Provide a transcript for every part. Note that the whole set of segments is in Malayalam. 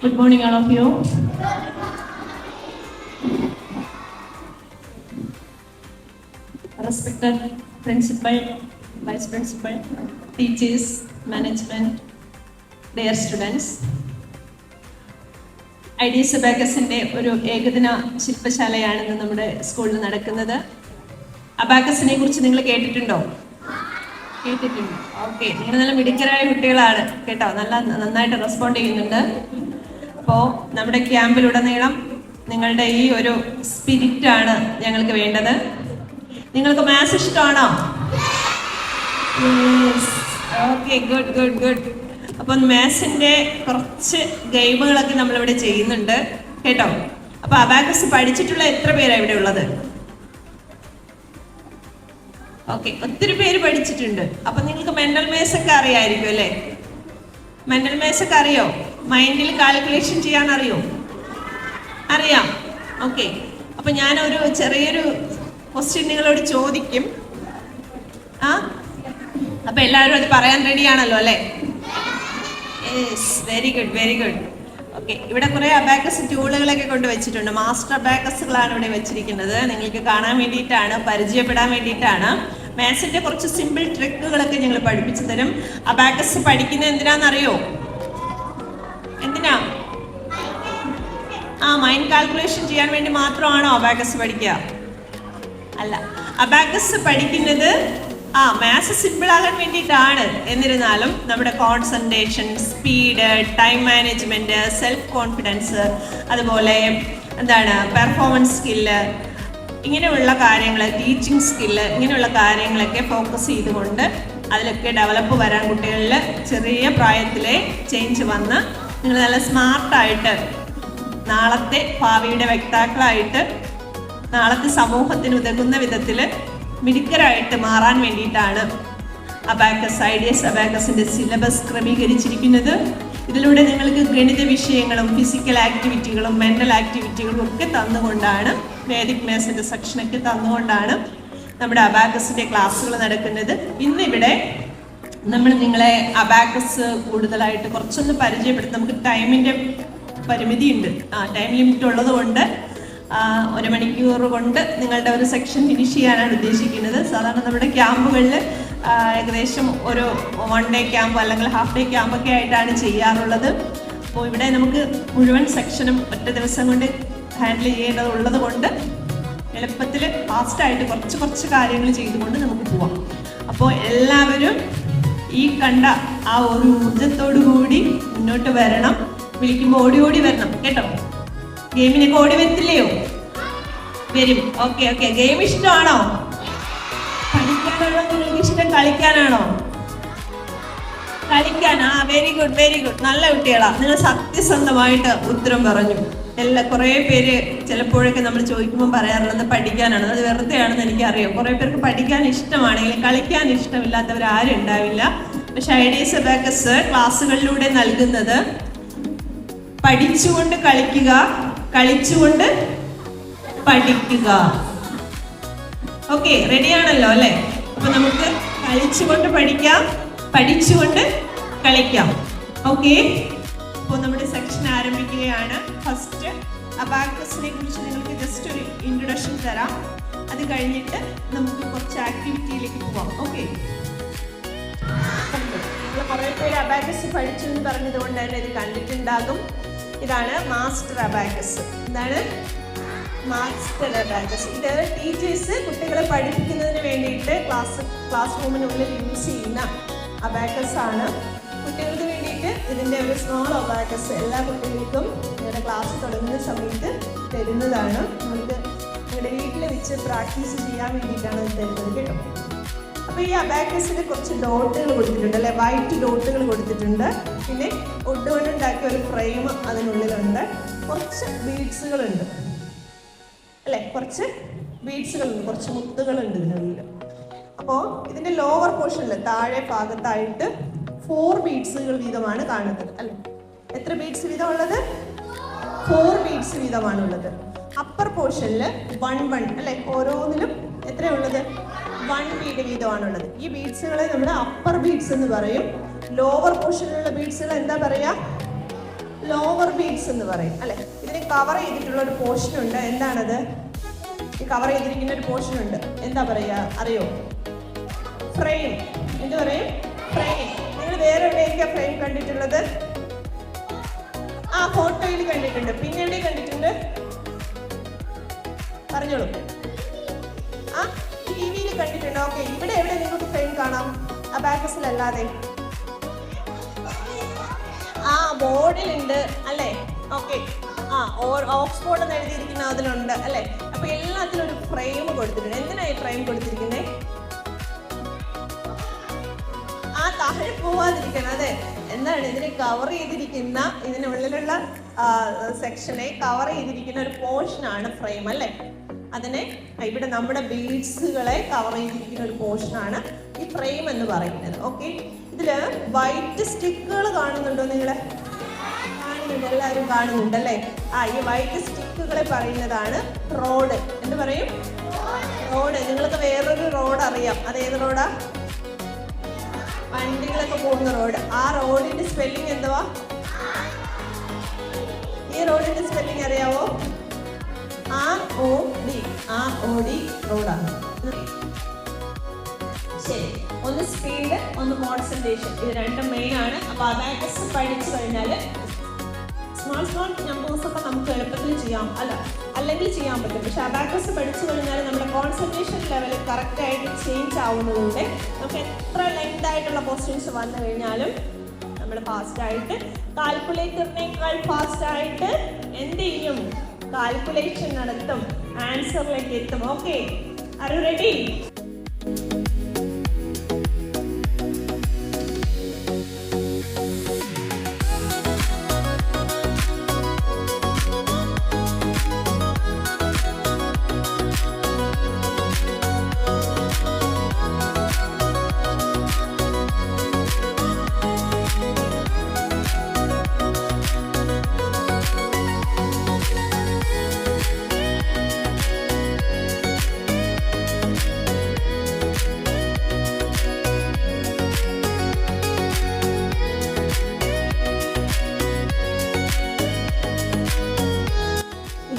Good morning, all of you. Respected principal, vice principal, teachers, management, dear students. IDS അബാക്കസിന്റെ ഒരു ഏകദിന ശില്പശാലയാണ് ഇന്ന് നമ്മുടെ സ്കൂളിൽ നടക്കുന്നത്. അബാക്കസിനെ കുറിച്ച് നിങ്ങൾ കേട്ടിട്ടുണ്ടോ? കേട്ടിട്ടുണ്ട്. ഓക്കെ, നിങ്ങൾ നല്ല മിടുക്കരായ കുട്ടികളാണ് കേട്ടോ, നന്നായിട്ട് റെസ്പോണ്ട് ചെയ്യുന്നുണ്ട്. അപ്പോൾ നമ്മുടെ ക്യാമ്പിലുടനീളം നിങ്ങളുടെ ഈ ഒരു സ്പിരിറ്റ് ആണ് ഞങ്ങൾക്ക് വേണ്ടത്. നിങ്ങൾക്ക് മാത്സ് ഇഷ്ടമാണോ? Okay, good good good. അപ്പം മാത്സിന്റെ കുറച്ച് ഗെയിമുകളൊക്കെ നമ്മളിവിടെ ചെയ്യുന്നുണ്ട് കേട്ടോ. അപ്പൊ അബാക്കസ് പഠിച്ചിട്ടുള്ള എത്ര പേരാണ് ഇവിടെ ഉള്ളത്? ഓക്കെ, ഒത്തിരി പേര് പഠിച്ചിട്ടുണ്ട്. അപ്പൊ നിങ്ങൾക്ക് മെന്റൽ മേസ് ഒക്കെ അറിയായിരിക്കും അല്ലേ? മെന്റൽ മേസ് ഒക്കെ അറിയോ? മൈൻഡിൽ കാൽക്കുലേഷൻ ചെയ്യാൻ അറിയോ? അറിയാം. ഓക്കെ, അപ്പൊ ഞാനൊരു ചെറിയൊരു ക്വസ്റ്റ്യൻ നിങ്ങളോട് ചോദിക്കും. അപ്പൊ എല്ലാവരും അത് പറയാൻ റെഡിയാണല്ലോ അല്ലേ? Yes, very good very good. Okay, ഇവിടെ കുറെ അബാക്കസ് ടൂളുകളൊക്കെ കൊണ്ട് വെച്ചിട്ടുണ്ട്. മാസ്റ്റർ അബാക്കസുകളാണ് ഇവിടെ വെച്ചിരിക്കുന്നത്. നിങ്ങൾക്ക് കാണാൻ വേണ്ടിയിട്ടാണ്, പരിചയപ്പെടാൻ വേണ്ടിയിട്ടാണ്. മാത്സിന്റെ കുറച്ച് സിമ്പിൾ ട്രിക്കുകളൊക്കെ ഞങ്ങൾ പഠിപ്പിച്ചു തരും. അബാക്കസ് പഠിക്കുന്നത് എന്തിനാണെന്നറിയോ? എന്തിനാ? മൈൻഡ് കാൽക്കുലേഷൻ ചെയ്യാൻ വേണ്ടി മാത്രമാണോ അബാക്കസ് പഠിക്കുക? അല്ല, അബാക്കസ് പഠിക്കുന്നത് മാത്സ് സിമ്പിൾ ആകാൻ വേണ്ടിയിട്ടാണ്. എന്നിരുന്നാലും നമ്മുടെ concentration, speed, time management, self confidence, അതുപോലെ പെർഫോമൻസ് സ്കില്ല്, ഇങ്ങനെയുള്ള കാര്യങ്ങൾ, ടീച്ചിങ് സ്കില്ല്, ഇങ്ങനെയുള്ള കാര്യങ്ങളൊക്കെ ഫോക്കസ് ചെയ്തുകൊണ്ട് അതിലൊക്കെ ഡെവലപ്പ് വരാൻ കുട്ടികളിൽ ചെറിയ പ്രായത്തിലെ ചേഞ്ച് വന്ന് നിങ്ങൾ നല്ല സ്മാർട്ടായിട്ട് നാളത്തെ ഭാവിയുടെ വക്താക്കളായിട്ട് നാളത്തെ സമൂഹത്തിന് ഉതകുന്ന വിധത്തിൽ മിടുക്കരായിട്ട് മാറാൻ വേണ്ടിയിട്ടാണ് അബാക്കസ്, IDS അബാക്കസിന്റെ സിലബസ് ക്രമീകരിച്ചിരിക്കുന്നത്. ഇതിലൂടെ നിങ്ങൾക്ക് ഗണിത വിഷയങ്ങളും ഫിസിക്കൽ ആക്ടിവിറ്റികളും മെന്റൽ ആക്ടിവിറ്റികളും ഒക്കെ തന്നുകൊണ്ടാണ്, വേദിക് മാത്സിന്റെ സെക്ഷനൊക്കെ തന്നുകൊണ്ടാണ് നമ്മുടെ അബാക്കസിന്റെ ക്ലാസ്സുകൾ നടക്കുന്നത്. ഇന്നിവിടെ നമ്മൾ നിങ്ങളെ അബാക്കസ് കൂടുതലായിട്ട് കുറച്ചൊന്ന് പരിചയപ്പെടുത്തും. നമുക്ക് ടൈമിന്റെ പരിമിതിയുണ്ട്, ടൈം ലിമിറ്റ് ഉള്ളത് കൊണ്ട് 1 മണിക്കൂർ കൊണ്ട് നിങ്ങളുടെ ഒരു സെക്ഷൻ ഫിനിഷ് ചെയ്യാനാണ് ഉദ്ദേശിക്കുന്നത്. സാധാരണ നമ്മുടെ ക്യാമ്പുകളിൽ ഏകദേശം ഒരു 1 ഡേ ക്യാമ്പ് അല്ലെങ്കിൽ ഹാഫ് ഡേ ക്യാമ്പൊക്കെ ആയിട്ടാണ് ചെയ്യാറുള്ളത്. അപ്പോൾ ഇവിടെ നമുക്ക് മുഴുവൻ സെക്ഷനും ഒറ്റ ദിവസം കൊണ്ട് ഹാൻഡിൽ ചെയ്യേണ്ടതുള്ളത് കൊണ്ട് എളുപ്പത്തിൽ ഫാസ്റ്റായിട്ട് കുറച്ച് കാര്യങ്ങൾ ചെയ്തുകൊണ്ട് നമുക്ക് പോവാം. അപ്പോൾ എല്ലാവരും ഈ കണ്ട ആ ഒരു ഊർജത്തോടു കൂടി മുന്നോട്ട് വരണം. വിളിക്കുമ്പോൾ ഓടി വരണം കേട്ടോ. ഗെയിമിനൊക്കെ ഓടി വരത്തില്ലയോ? വരും. Okay okay. ഗെയിം ഇഷ്ടമാണോ? പഠിക്കാനാണോ നിങ്ങൾക്ക് ഇഷ്ടം? കളിക്കാനാണോ? കളിക്കാൻ. Very good very good. നല്ല കുട്ടികളാ. നിങ്ങൾ സത്യസന്ധമായിട്ട് ഉത്തരം പറഞ്ഞു. കുറേ പേര് ചിലപ്പോഴൊക്കെ നമ്മൾ ചോദിക്കുമ്പോൾ പറയാറുള്ളത് പഠിക്കാനാണ്. അത് വെറുതെ ആണെന്ന് എനിക്കറിയാം. കുറേ പേർക്ക് പഠിക്കാൻ ഇഷ്ടമാണെങ്കിൽ കളിക്കാൻ ഇഷ്ടമില്ലാത്തവരാരും ഉണ്ടാവില്ല. പക്ഷെ IDS അബാക്കസ് ക്ലാസ്സുകളിലൂടെ നൽകുന്നത് പഠിച്ചുകൊണ്ട് കളിക്കുക, കളിച്ചുകൊണ്ട് പഠിക്കുക. ഓക്കെ, റെഡിയാണല്ലോ അല്ലേ? അപ്പൊ നമുക്ക് കളിച്ചുകൊണ്ട് പഠിക്കാം, പഠിച്ചുകൊണ്ട് കളിക്കാം. ഓക്കെ, അപ്പോൾ നമ്മുടെ സെക്ഷൻ ആരംഭിക്കുകയാണ്. ഫസ്റ്റ് അബാക്കസിനെ കുറിച്ച് നിങ്ങൾക്ക് ജസ്റ്റ് ഒരു ഇൻട്രൊഡക്ഷൻ തരാം. അത് കഴിഞ്ഞിട്ട് നമുക്ക് കുറച്ച് ആക്ടിവിറ്റിയിലേക്ക് പോവാം. ഓക്കെ, നിങ്ങൾ കുറേ പേര് അബാക്കസ് പഠിച്ചു എന്ന് പറഞ്ഞത് കൊണ്ട് തന്നെ ഇത് കണ്ടിട്ടുണ്ടാകും. ഇതാണ് മാസ്റ്റർ അബാക്കസ്. എന്താണ് മാസ്റ്റർ അബാക്കസ്? ഇത് ടീച്ചേഴ്സ് കുട്ടികളെ പഠിപ്പിക്കുന്നതിന് വേണ്ടിയിട്ട് ക്ലാസ് റൂമിനുള്ളിൽ യൂസ് ചെയ്യുന്ന അബാക്കസ് ആണ്. കുട്ടികൾക്ക് വേണ്ടിയിട്ട് ഇതിൻ്റെ ഒരു സ്മോൾ അബാക്കസ് എല്ലാ കുട്ടികൾക്കും നിങ്ങളുടെ ക്ലാസ് തുടങ്ങുന്ന സമയത്ത് തരുന്നതാണ്. നിങ്ങൾക്ക് നിങ്ങളുടെ വീട്ടിൽ വെച്ച് പ്രാക്ടീസ് ചെയ്യാൻ വേണ്ടിയിട്ടാണ് ഇത് തരുന്നത് കേട്ടോ. അപ്പോൾ ഈ അബാക്കസിൽ കുറച്ച് ഡോട്ടുകൾ കൊടുത്തിട്ടുണ്ട് അല്ലെ, വൈറ്റ് ഡോട്ടുകൾ കൊടുത്തിട്ടുണ്ട്. പിന്നെ വുഡ് കൊണ്ടുണ്ടാക്കിയ ഒരു ഫ്രെയിം അതിനുള്ളിലുണ്ട്. കുറച്ച് ബീഡ്സുകളുണ്ട് അല്ലേ, കുറച്ച് ബീഡ്സുകളുണ്ട്, കുറച്ച് മുത്തുകളുണ്ട് ഇതിനുള്ളിൽ. അപ്പോൾ ഇതിൻ്റെ ലോവർ പോർഷനിൽ താഴെ ഭാഗത്തായിട്ട് 4 ബീഡ്സുകൾ വീതമാണ് കാണുന്നത് അല്ലേ. എത്ര ബീഡ്സ് വീതമുള്ളത്? 4 ബീഡ്സ് വീതമാണുള്ളത്. അപ്പർ പോർഷനിൽ 1 അല്ലെ, ഓരോന്നിലും എത്രയുള്ളത്? 1 ബീഡ് വീതമാണുള്ളത്. ഈ ബീഡ്സുകളെ നമ്മൾ അപ്പർ ബീഡ്സ് എന്ന് പറയും. ലോവർ പോർഷനിലുള്ള ബീഡ്സുകൾ എന്താ പറയാ? ലോവർ ബീഡ്സ് എന്ന് പറയും അല്ലെ. ഇതിനെ കവർ ചെയ്തിട്ടുള്ള ഒരു പോർഷൻ ഉണ്ട്. എന്താണത്? ഈ കവർ ചെയ്തിരിക്കുന്ന ഒരു പോർഷൻ ഉണ്ട്. എന്താ പറയാ അറിയോ? ഫ്രെയിം. എന്ത് പറയും? ഫ്രെയിം. നിങ്ങൾ വേറെ എവിടെയൊക്കെയാ ഫ്രെയിം കണ്ടിട്ടുള്ളത്? ആ, ഫോട്ടോയിൽ കണ്ടിട്ടുണ്ട്. പിന്നെ എവിടെ കണ്ടിട്ടുണ്ട്? പറഞ്ഞോളൂ. ആ, ടിവിയിൽ കണ്ടിട്ടുണ്ട്. ഓക്കെ, ഇവിടെ എവിടെ നിങ്ങൾക്ക് ഫ്രെയിം കാണാം? അബാക്കസിലല്ലാതെ ആ ബോർഡിലുണ്ട് അല്ലേ? ഓക്കെ, ആ ഓക്സ്ഫോർഡ് എന്ന് എഴുതിയിരിക്കുന്ന അതിലുണ്ട് അല്ലേ? അപ്പൊ എല്ലാത്തിലും ഒരു ഫ്രെയിം കൊടുത്തിട്ടുണ്ട്. എന്തിനായി ഫ്രെയിം കൊടുത്തിരിക്കുന്നത്? ആ, താഴെ പോവാതിരിക്കണം. അതെ, എന്താണ് ഇതിനെ കവർ ചെയ്തിരിക്കുന്ന, ഇതിനുള്ളിലുള്ള സെക്ഷനെ കവർ ചെയ്തിരിക്കുന്ന ഒരു പോർഷനാണ് ഫ്രെയിം അല്ലേ? അതിനെ ഇവിടെ നമ്മുടെ ബീഡ്സുകളെ കവർ ചെയ്തിരിക്കുന്ന ഒരു പോർഷനാണ് ഈ ഫ്രെയിം എന്ന് പറയുന്നത്. ഓക്കെ, ഇതില് വൈറ്റ് സ്റ്റിക്കുകൾ കാണുന്നുണ്ടോ? നിങ്ങള് കാണുന്നുണ്ട്, എല്ലാവരും കാണുന്നുണ്ട് അല്ലേ? ആ, ഈ വൈറ്റ് സ്റ്റിക്കുകളെ പറയുന്നതാണ് റോഡ്. എന്ത് പറയും? റോഡ്. നിങ്ങൾക്ക് വേറൊരു റോഡ് അറിയാം. അതേത് റോഡാ? വണ്ടികളൊക്കെ പോകുന്ന റോഡ്. ആ റോഡിന്റെ സ്പെല്ലിംഗ് എന്തുവാ? ഈ റോഡിന്റെ സ്പെല്ലിംഗ് അറിയാവോ? ROD. ROD റോഡാണ്. ശരി, ഒന്ന് സ്പീഡ്, ഒന്ന് കോൺസെൻട്രേഷൻ, ഇത് രണ്ടും മെയിൻ ആണ്. അപ്പൊ അബാക്കസ് പഠിച്ചു കഴിഞ്ഞാൽ സ്മാൾ നമ്പേഴ്സ് ഒക്കെ നമുക്ക് എളുപ്പത്തിൽ ചെയ്യാം അല്ലെങ്കിൽ ചെയ്യാൻ പറ്റും. പക്ഷെ അബാക്കസ് പഠിച്ചു കഴിഞ്ഞാൽ നമ്മുടെ കോൺസെൻട്രേഷൻ ലെവൽ കറക്റ്റ് ആയിട്ട് ചേഞ്ച് ആവുന്നതുകൊണ്ട് നമുക്ക് എത്ര ലെങ്ത് ആയിട്ടുള്ള ക്വസ്റ്റ്യൻസ് വന്നു കഴിഞ്ഞാലും നമ്മൾ ഫാസ്റ്റ് ആയിട്ട്, കാൽക്കുലേറ്ററിനേക്കാൾ ഫാസ്റ്റ് ആയിട്ട് എന്ത് ചെയ്യും? കാൽക്കുലേഷൻ നടത്തും, ആൻസറിലേക്ക് എത്തും. Okay, are you ready?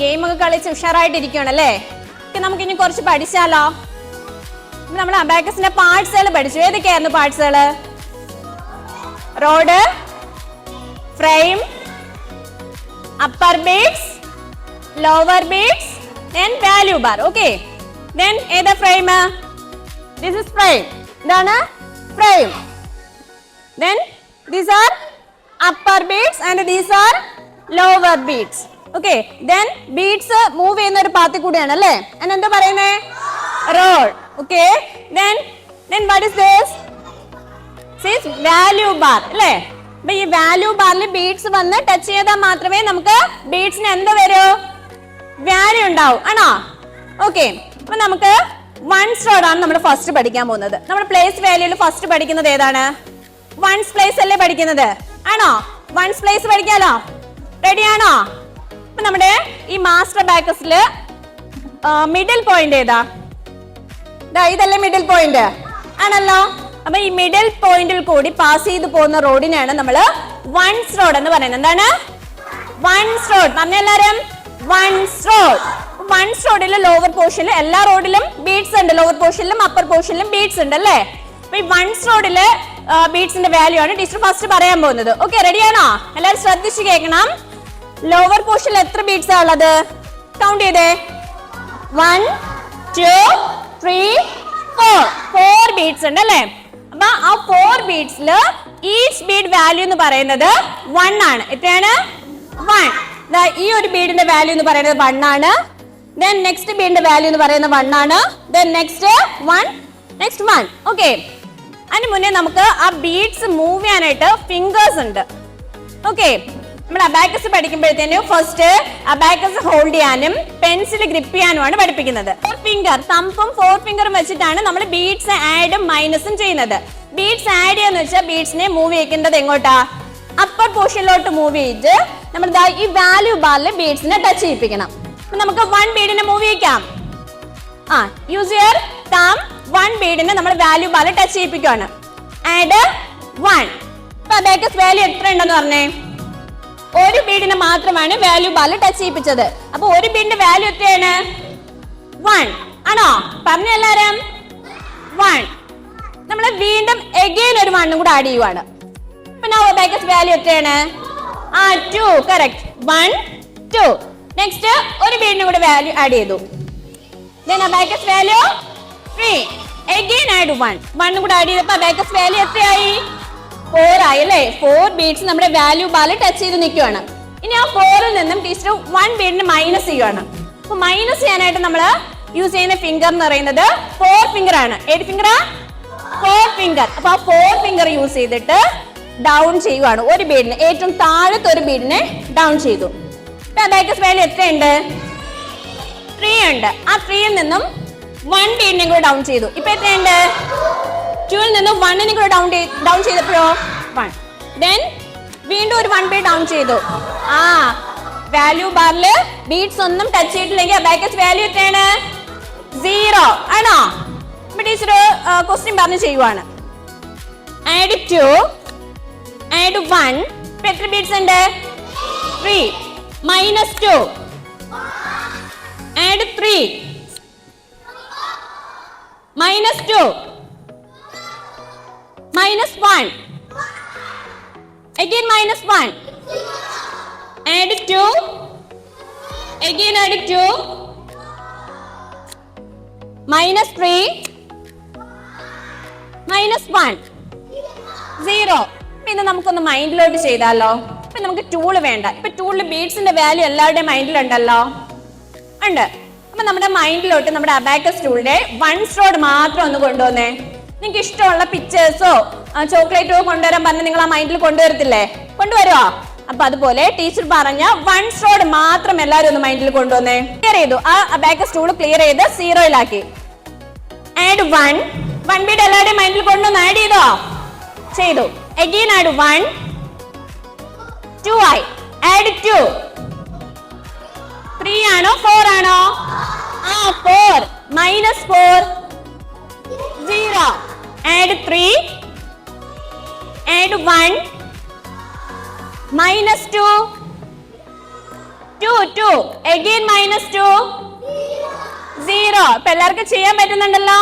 Game ഒക്കെ കളിച്ച് ഉഷാറായിട്ടിരിക്കുകയാണല്ലേ? നമുക്കിനി കുറച്ച് പഠിച്ചാലോ? നമ്മൾ അബാക്കസിന്റെ പാർട്സുകൾ പഠിച്ചു. ഏതൊക്കെയായിരുന്നു പാർട്സുകള്? Rod, frame, upper beads, lower beads, then value bar. Okay, then ഏതാ ഫ്രെയിം? This is frame. ഇതാണ് frame. then these are upper beads and these are lower beads. Okay, then beads move ചെയ്യുന്ന ഒരു പാത്തിൽ കൂടിയാണ് അല്ലേ? എന്താ പറയുന്നേ? Road. Okay, then what is this? This value bar അല്ലേ? അപ്പൊ ഈ വാല്യൂ ബാറിൽ ബീഡ്സ് വന്ന് ടച്ച് ചെയ്താൽ മാത്രമേ നമുക്ക് ബീഡ്സിന് എന്ത് വരൂ? വാല്യൂ ഉണ്ടാവും. ആണോ? ഓക്കെ, അപ്പൊ നമുക്ക് വൺസ് റോഡ് ആണ് നമ്മൾ ഫസ്റ്റ് പഠിക്കാൻ പോകുന്നത്. നമ്മൾ പ്ലേസ് വാല്യൂല് ഫസ്റ്റ് പഠിക്കുന്നത് ഏതാണ്? വൺസ് പ്ലേസ് അല്ലേ പഠിക്കുന്നത്? ആണോ? Once place പഠിക്കാലോ? റെഡി ആണോ? അപ്പൊ നമ്മുടെ ഈ മാസ്റ്റർ അബാക്കസില് മിഡിൽ പോയിന്റ് ഏതാ? ഇതല്ലേ മിഡിൽ പോയിന്റ്? ആണല്ലോ. അപ്പൊ ഈ മിഡിൽ പോയിന്റിൽ കൂടി പാസ് ചെയ്ത് പോകുന്ന റോഡിനാണ് നമ്മൾ വൺസ് റോഡ് എന്ന് പറയുന്നത്. എന്താണ്? Ones rod. പറഞ്ഞെല്ലാരും വൺസ് റോഡ്. വൺസ് റോഡിലെ ലോവർ പോർഷനിൽ എല്ലാ റോഡിലും ബീഡ്സ് ഉണ്ട്. ലോവർ പോർഷനിലും അപ്പർ പോർഷനിലും ബീഡ്സ് ഉണ്ട് അല്ലേ? അപ്പൊ ഈ വൺസ് റോഡിലെ ബീഡ്സിന്റെ വാല്യൂ ആണ് ടീച്ചർ ഫസ്റ്റ് പറയാൻ പോകുന്നത്. ഓക്കെ, റെഡിയാണോ? എല്ലാവരും ശ്രദ്ധിച്ചു കേൾക്കണം. ലോവർ പോർഷനിൽ എത്ര ബീഡ്സാ ഉള്ളത്? കൗണ്ട് ചെയ്തേ. 1 2 3 4 ബീഡ്സ് ഉണ്ട് അല്ലേ? അപ്പൊ ആ 4 ബീഡ്സില് ഈച്ച് ബീഡ് വാല്യൂ എന്ന് പറയുന്നത് 1 ആണ്. എത്രയാണ്? 1. ഈ ഒരു ബീഡിന്റെ വാല്യൂ എന്ന് പറയുന്നത് 1 ആണ്. then നെക്സ്റ്റ് ബീഡിന്റെ വാല്യൂ എന്ന് പറയുന്നത് 1 ആണ്. then next 1 next 1. ഓക്കെ, അതിന് മുന്നേ നമുക്ക് ആ ബീഡ്സ് മൂവ് ചെയ്യാനായിട്ട് ഫിംഗേഴ്സ് ഉണ്ട്. ഓക്കെ, നമ്മൾ അബാക്കസ് പഠിക്കുമ്പോഴത്തേനും ഫസ്റ്റ് അബാക്കസ് ഹോൾഡ് ചെയ്യാനും പെൻസിൽ ഗ്രിപ്പ് ചെയ്യാനുമാണ് പഠിപ്പിക്കുന്നത്. 4 ഫിംഗർ, തമ്പും 4 ഫിംഗറും വെച്ചിട്ടാണ് നമ്മൾ ബീഡ്സ് ആഡും മൈനസും ചെയ്യുന്നത്. ബീഡ്സ് ആഡ് ചെയ്യാന്ന് വെച്ചാൽ ബീഡ്സിനെ മൂവ് ചെയ്യേണ്ടത് എങ്ങോട്ടാ? അപ്പർ പോർഷനിലോട്ട് മൂവ് ചെയ്ത് നമ്മൾ ഈ വാല്യൂ ബാറിൽ ബീഡ്സിനെ ടച്ച് ചെയ്യിപ്പിക്കണം. നമുക്ക് 1 ബീഡിനെ മൂവ് ചെയ്യിക്കാം. യൂസ് യുവർ തം. 1 ബീഡിനെ നമ്മൾ വാല്യൂ ബാറിൽ ടച്ച് ചെയ്യിപ്പിക്കുകയാണ്. ആഡ് 1. അപ്പൊ അബാക്കസ് വാല്യൂ എത്ര ഉണ്ടെന്ന് പറഞ്ഞേ? ഒരു ബീഡിനെ മാത്രമാണ് വാല്യൂ ബാറിൽ ടച്ച് ചെയ്യിപ്പിച്ചത്. അപ്പൊ ഒരു ബീഡിന്റെ വാല്യൂ എത്രയാണ്? 1 ആണോ? പറഞ്ഞ എല്ലാരും 1. നമ്മൾ വീണ്ടും എഗെയിൻ ഒരു 1 കൂടെ ആഡ് ചെയ്യുവാണ്. അപ്പൊ now abacus വാല്യൂ എത്രയാണ്? 2. കറക്റ്റ്. 1 2. നെക്സ്റ്റ് ഒരു ബീഡിനെ കൂടെ വാല്യൂ ആഡ് ചെയ്തു. then abacus value 3. again add 1 കൂടെ ആഡ് ചെയ്തപ്പോൾ abacus വാല്യൂ എത്രയായി? 4 ആയി അല്ലേ? 4 ബീഡ്സ് നമ്മുടെ വാല്യൂ ബാറിൽ ടച്ച് ചെയ്ത് നിൽക്കുകയാണ്. ഇനി ആ 4ൽ നിന്നും ടീച്ചർ 1 ബീഡിന് മൈനസ് ചെയ്യുകയാണ്. അപ്പൊ മൈനസ് ചെയ്യാനായിട്ട് നമ്മൾ യൂസ് ചെയ്യുന്ന ഫിംഗർ എന്ന് പറയുന്നത് 4 ഫിംഗർ ആണ്. ഏത് ഫിംഗറാ? 4 ഫിംഗർ. അപ്പൊ ആ 4 ഫിംഗർ യൂസ് ചെയ്തിട്ട് ഡൗൺ ചെയ്യുവാണ്. ഒരു ബീഡിന് ഏറ്റവും താഴത്തെ ഒരു ബീഡിനെ ഡൗൺ ചെയ്തു. അബാക്കസ് വാല്യൂ എത്രയുണ്ട്? 3 ഉണ്ട്. ആ 3ൽ നിന്നും 1 ബീഡിനെ കൂടെ ഡൗൺ ചെയ്തു. ഇപ്പൊ എത്രയുണ്ട്? 2ൽ നിന്നും 1നെ കൂടെ ഡൗൺ ചെയ്തപ്പോഴോ 1. ദെൻ വീണ്ടും ഒരു 1 ബീഡ് ഡൗൺ ചെയ്തു. വാല്യൂ ബാറിൽ ബീഡ്സ് ഒന്നും ടച്ച് ചെയ്തിട്ടില്ലെങ്കിൽ അബാക്കസ് വാല്യൂ എത്രയാണ്? 0 ആണോ? ഇപ്പൊ ടീച്ചർ ക്വസ്റ്റ്യൻ പറഞ്ഞു ചെയ്യുവാണ്. Add 2 add 1. ഇപ്പൊ എത്ര ബീഡ്സ് ഉണ്ട്? 3. Minus 2 add 3 minus 2 minus 1 again minus 1 add 2 again add 2 minus 3 minus 1 0. പിന്നെ നമുക്കൊന്ന് മൈൻഡിലോട്ട് ചെയ്താലോ? ഇപ്പൊ നമുക്ക് ടൂള് വേണ്ട. ഇപ്പൊ ടൂളിൽ ബീഡ്സിന്റെ വാല്യൂ എല്ലാവരുടെയും മൈൻഡിലുണ്ടല്ലോ, ഉണ്ട്. അപ്പൊ നമ്മുടെ മൈൻഡിലോട്ട് നമ്മുടെ അബാക്കസ് ടൂളിന്റെ 1 റോഡ് മാത്രം ഒന്ന് കൊണ്ടുവന്നേ. നിങ്ങൾക്ക് ഇഷ്ടമുള്ള പിക്ചേഴ്സോ ചോക്ലേറ്റോ കൊണ്ടുവരാൻ പറഞ്ഞ് നിങ്ങൾ ആ മൈൻഡിൽ കൊണ്ടുവരത്തില്ലേ? കൊണ്ടുവരുമോ? അപ്പൊ അതുപോലെ ടീച്ചർ പറഞ്ഞ 1 റോഡ് മാത്രം എല്ലാവരും ഒന്ന് മൈൻഡിൽ കൊണ്ടുവന്നേ. ക്ലിയർ ചെയ്തു. ആ അബാക്കസ് ടൂൾ ക്ലിയർ ചെയ്ത് 0ലാക്കി. ആഡ് 1 ബീഡ് എല്ലാവരുടെയും മൈൻഡിൽ കൊണ്ടുവന്ന് ആഡ് ചെയ്തോ? ചെയ്തു. അഗെയിൻ ആഡ് 1 2 ആയി. ആഡ് 2 3 ആണോ 4 ആണോ? 4 minus 4 0. add 3 add 1 minus 2 2 again minus 2 0. ഇപ്പൊ എല്ലാവർക്കും ചെയ്യാൻ പറ്റുന്നുണ്ടല്ലോ.